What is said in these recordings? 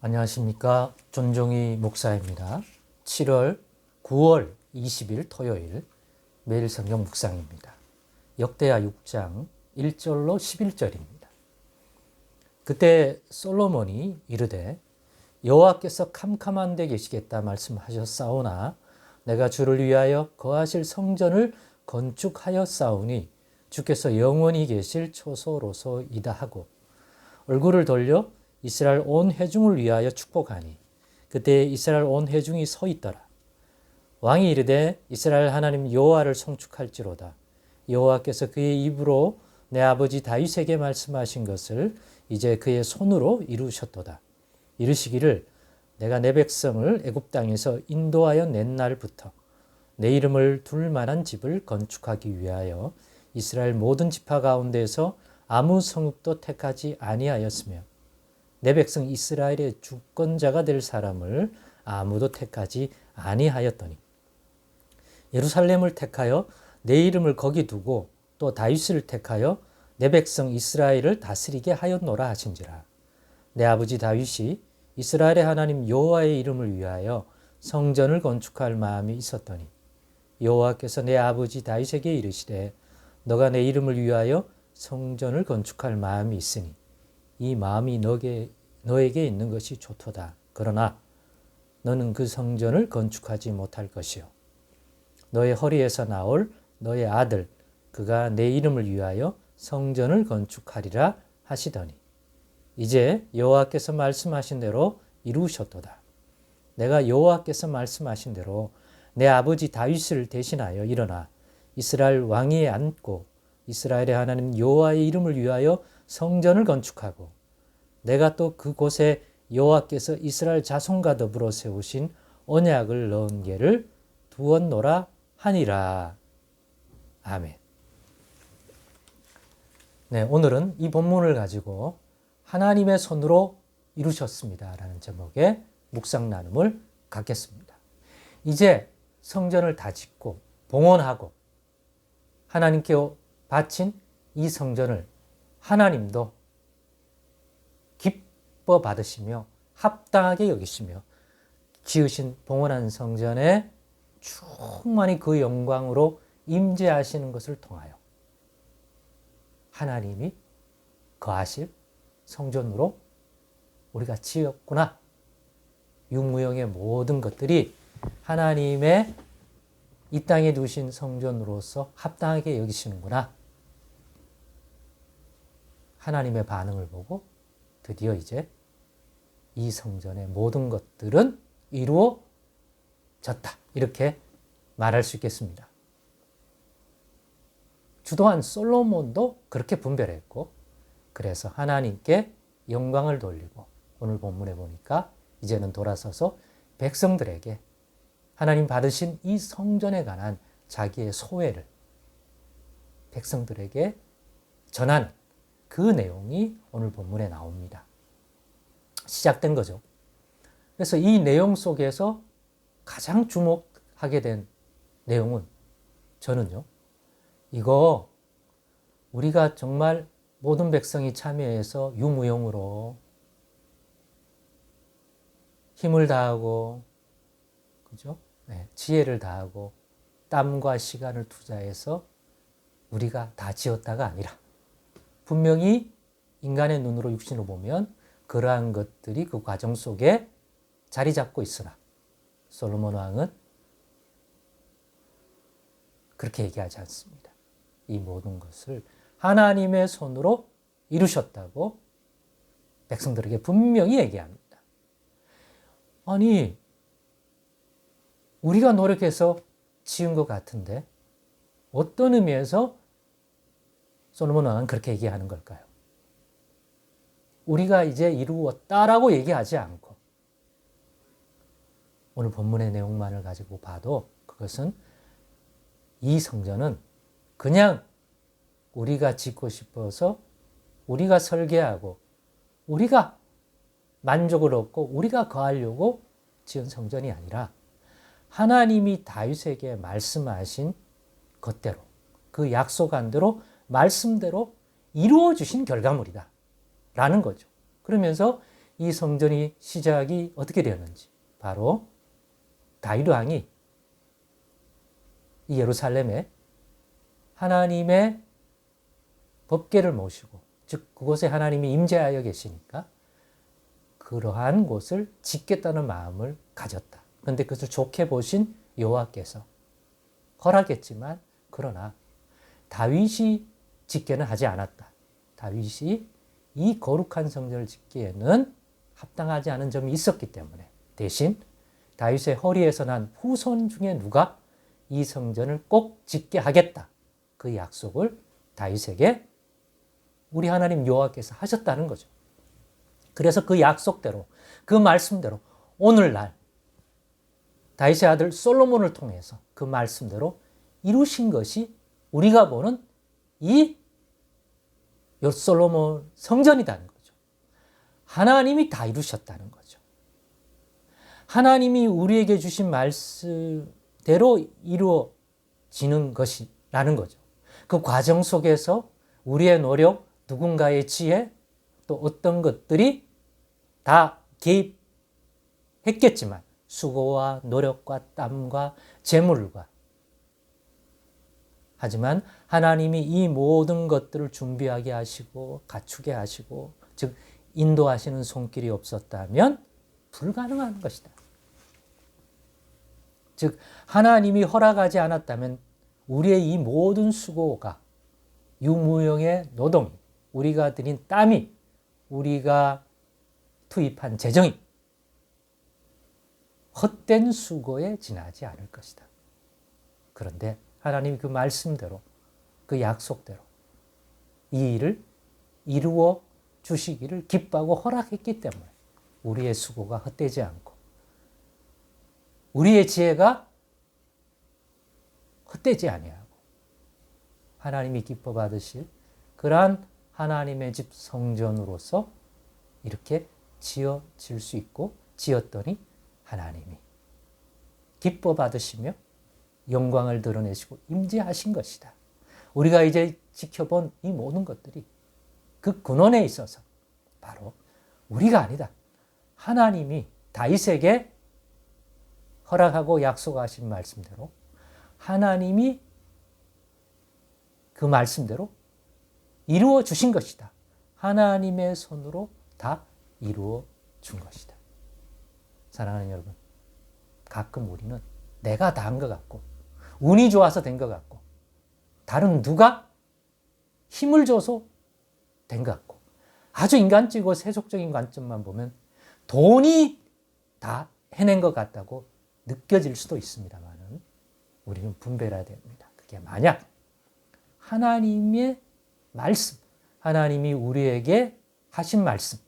안녕하십니까. 존종이 목사입니다. 7월 9월 20일 토요일 매일 성경 묵상입니다. 역대하 6장 1절로 11절입니다. 그때 솔로몬이 이르되 여호와께서 캄캄한 데 계시겠다 말씀하셨사오나 내가 주를 위하여 거하실 성전을 건축하였사오니 주께서 영원히 계실 초소로소이다 하고 얼굴을 돌려 이스라엘 온 회중을 위하여 축복하니 그때 이스라엘 온 회중이 서 있더라. 왕이 이르되 이스라엘 하나님 여호와를 송축할지로다. 여호와께서 그의 입으로 내 아버지 다윗에게 말씀하신 것을 이제 그의 손으로 이루셨도다. 이르시기를 내가 내 백성을 애굽 땅에서 인도하여 낸 날부터 내 이름을 둘 만한 집을 건축하기 위하여 이스라엘 모든 지파 가운데에서 아무 성읍도 택하지 아니하였으며 내 백성 이스라엘의 주권자가 될 사람을 아무도 택하지 아니하였더니 예루살렘을 택하여 내 이름을 거기 두고 또 다윗을 택하여 내 백성 이스라엘을 다스리게 하였노라 하신지라. 내 아버지 다윗이 이스라엘의 하나님 여호와의 이름을 위하여 성전을 건축할 마음이 있었더니 여호와께서 내 아버지 다윗에게 이르시되 너가 내 이름을 위하여 성전을 건축할 마음이 있으니 이 마음이 너에게 있는 것이 좋도다. 그러나 너는 그 성전을 건축하지 못할 것이요 너의 허리에서 나올 너의 아들 그가 내 이름을 위하여 성전을 건축하리라 하시더니 이제 여호와께서 말씀하신 대로 이루셨도다. 내가 여호와께서 말씀하신 대로 내 아버지 다윗을 대신하여 일어나 이스라엘 왕위에 앉고 이스라엘의 하나님 여호와의 이름을 위하여 성전을 건축하고 내가 또 그곳에 여호와께서 이스라엘 자손과 더불어 세우신 언약을 넣은 게를 두었노라 하니라. 아멘. 네, 오늘은 이 본문을 가지고 하나님의 손으로 이루셨습니다 라는 제목의 묵상 나눔을 갖겠습니다. 이제 성전을 다 짓고 봉헌하고 하나님께 바친 이 성전을 하나님도 기뻐 받으시며 합당하게 여기시며 지으신 봉헌한 성전에 충만히 그 영광으로 임재하시는 것을 통하여 하나님이 거하실 성전으로 우리가 지었구나. 육무형의 모든 것들이 하나님의 이 땅에 두신 성전으로서 합당하게 여기시는구나. 하나님의 반응을 보고 드디어 이제 이 성전의 모든 것들은 이루어졌다. 이렇게 말할 수 있겠습니다. 주도한 솔로몬도 그렇게 분별했고 그래서 하나님께 영광을 돌리고 오늘 본문에 보니까 이제는 돌아서서 백성들에게 하나님 받으신 이 성전에 관한 자기의 소회를 백성들에게 전한 그 내용이 오늘 본문에 나옵니다. 시작된 거죠. 그래서 이 내용 속에서 가장 주목하게 된 내용은 저는요, 이거 우리가 정말 모든 백성이 참여해서 유무용으로 힘을 다하고, 그죠? 네, 지혜를 다하고 땀과 시간을 투자해서 우리가 다 지었다가 아니라 분명히 인간의 눈으로 육신으로 보면 그러한 것들이 그 과정 속에 자리 잡고 있으나 솔로몬 왕은 그렇게 얘기하지 않습니다. 이 모든 것을 하나님의 손으로 이루셨다고 백성들에게 분명히 얘기합니다. 아니, 우리가 노력해서 지은 것 같은데 어떤 의미에서 솔로몬 왕은 그렇게 얘기하는 걸까요? 우리가 이제 이루었다라고 얘기하지 않고 오늘 본문의 내용만을 가지고 봐도 그것은 이 성전은 그냥 우리가 짓고 싶어서 우리가 설계하고 우리가 만족을 얻고 우리가 거하려고 지은 성전이 아니라 하나님이 다윗에게 말씀하신 것대로 그 약속한 대로 말씀대로 이루어 주신 결과물이다 라는 거죠. 그러면서 이 성전이 시작이 어떻게 되었는지, 바로 다윗 왕이 이 예루살렘에 하나님의 법궤를 모시고, 즉 그곳에 하나님이 임재하여 계시니까 그러한 곳을 짓겠다는 마음을 가졌다. 그런데 그것을 좋게 보신 여호와께서 허락했지만, 그러나 다윗이 짓게는 하지 않았다. 다윗이 이 거룩한 성전을 짓기에는 합당하지 않은 점이 있었기 때문에, 대신 다윗의 허리에서 난 후손 중에 누가 이 성전을 꼭 짓게 하겠다, 그 약속을 다윗에게 우리 하나님 여호와께서 하셨다는 거죠. 그래서 그 약속대로, 그 말씀대로 오늘날 다윗의 아들 솔로몬을 통해서 그 말씀대로 이루신 것이 우리가 보는 이 솔로몬 성전이라는 거죠. 하나님이 다 이루셨다는 거죠. 하나님이 우리에게 주신 말씀대로 이루어지는 것이라는 거죠. 그 과정 속에서 우리의 노력, 누군가의 지혜, 또 어떤 것들이 다 개입했겠지만, 수고와 노력과 땀과 재물과, 하지만 하나님이 이 모든 것들을 준비하게 하시고 갖추게 하시고, 즉 인도하시는 손길이 없었다면 불가능한 것이다. 즉 하나님이 허락하지 않았다면 우리의 이 모든 수고가, 유무형의 노동이, 우리가 들인 땀이, 우리가 투입한 재정이 헛된 수고에 지나지 않을 것이다. 그런데 하나님이 그 말씀대로, 그 약속대로 이 일을 이루어 주시기를 기뻐하고 허락했기 때문에 우리의 수고가 헛되지 않고 우리의 지혜가 헛되지 아니하고 하나님이 기뻐 받으실 그러한 하나님의 집 성전으로서 이렇게 지어질 수 있고, 지었더니 하나님이 기뻐 받으시며 영광을 드러내시고 임재하신 것이다. 우리가 이제 지켜본 이 모든 것들이 그 근원에 있어서 바로 우리가 아니다, 하나님이 다윗에게 허락하고 약속하신 말씀대로 하나님이 그 말씀대로 이루어 주신 것이다. 하나님의 손으로 다 이루어 준 것이다. 사랑하는 여러분, 가끔 우리는 내가 다 한 것 같고, 운이 좋아서 된 것 같고, 다른 누가 힘을 줘서 된 것 같고, 아주 인간적이고 세속적인 관점만 보면 돈이 다 해낸 것 같다고 느껴질 수도 있습니다만, 우리는 분별해야 됩니다. 그게 만약 하나님의 말씀, 하나님이 우리에게 하신 말씀,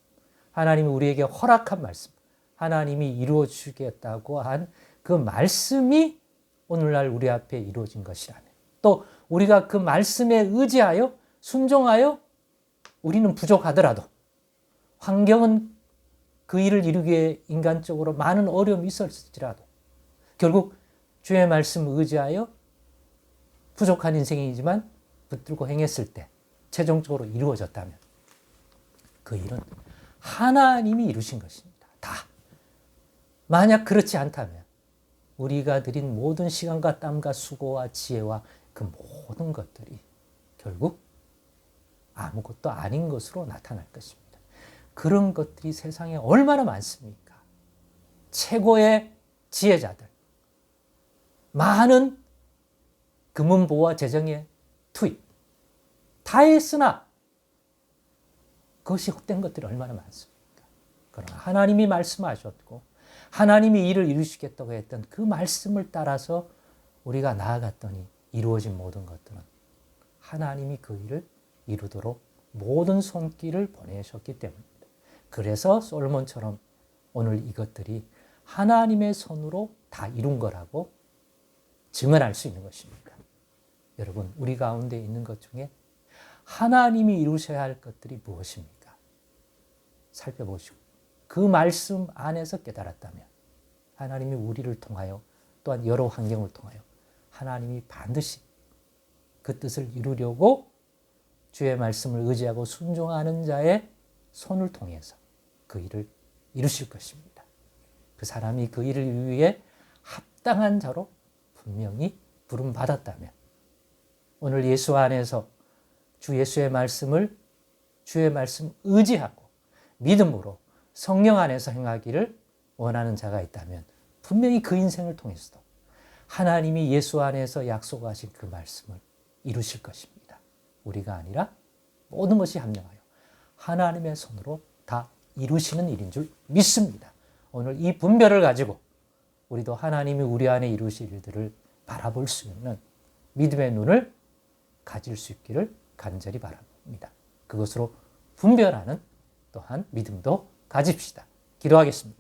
하나님이 우리에게 허락한 말씀, 하나님이 이루어 주겠다고 한 그 말씀이 오늘날 우리 앞에 이루어진 것이라면, 또 우리가 그 말씀에 의지하여 순종하여 우리는 부족하더라도, 환경은 그 일을 이루기에 인간적으로 많은 어려움이 있었을지라도 결국 주의 말씀 의지하여 부족한 인생이지만 붙들고 행했을 때 최종적으로 이루어졌다면 그 일은 하나님이 이루신 것입니다. 다. 만약 그렇지 않다면 우리가 들인 모든 시간과 땀과 수고와 지혜와 그 모든 것들이 결국 아무것도 아닌 것으로 나타날 것입니다. 그런 것들이 세상에 얼마나 많습니까? 최고의 지혜자들, 많은 금은보화 재정의 투입, 다 했으나 그것이 헛된 것들이 얼마나 많습니까? 그러나 하나님이 말씀하셨고 하나님이 일을 이루시겠다고 했던 그 말씀을 따라서 우리가 나아갔더니 이루어진 모든 것들은 하나님이 그 일을 이루도록 모든 손길을 보내셨기 때문입니다. 그래서 솔로몬처럼 오늘 이것들이 하나님의 손으로 다 이룬 거라고 증언할 수 있는 것입니다. 여러분, 우리 가운데 있는 것 중에 하나님이 이루셔야 할 것들이 무엇입니까? 살펴보시고 그 말씀 안에서 깨달았다면 하나님이 우리를 통하여, 또한 여러 환경을 통하여 하나님이 반드시 그 뜻을 이루려고 주의 말씀을 의지하고 순종하는 자의 손을 통해서 그 일을 이루실 것입니다. 그 사람이 그 일을 위해 합당한 자로 분명히 부름받았다면 오늘 예수 안에서 주 예수의 말씀을 주의 말씀 의지하고 믿음으로 성령 안에서 행하기를 원하는 자가 있다면 분명히 그 인생을 통해서도 하나님이 예수 안에서 약속하신 그 말씀을 이루실 것입니다. 우리가 아니라 모든 것이 합력하여 하나님의 손으로 다 이루시는 일인 줄 믿습니다. 오늘 이 분별을 가지고 우리도 하나님이 우리 안에 이루실 일들을 바라볼 수 있는 믿음의 눈을 가질 수 있기를 간절히 바랍니다. 그것으로 분별하는 또한 믿음도 가집시다. 기도하겠습니다.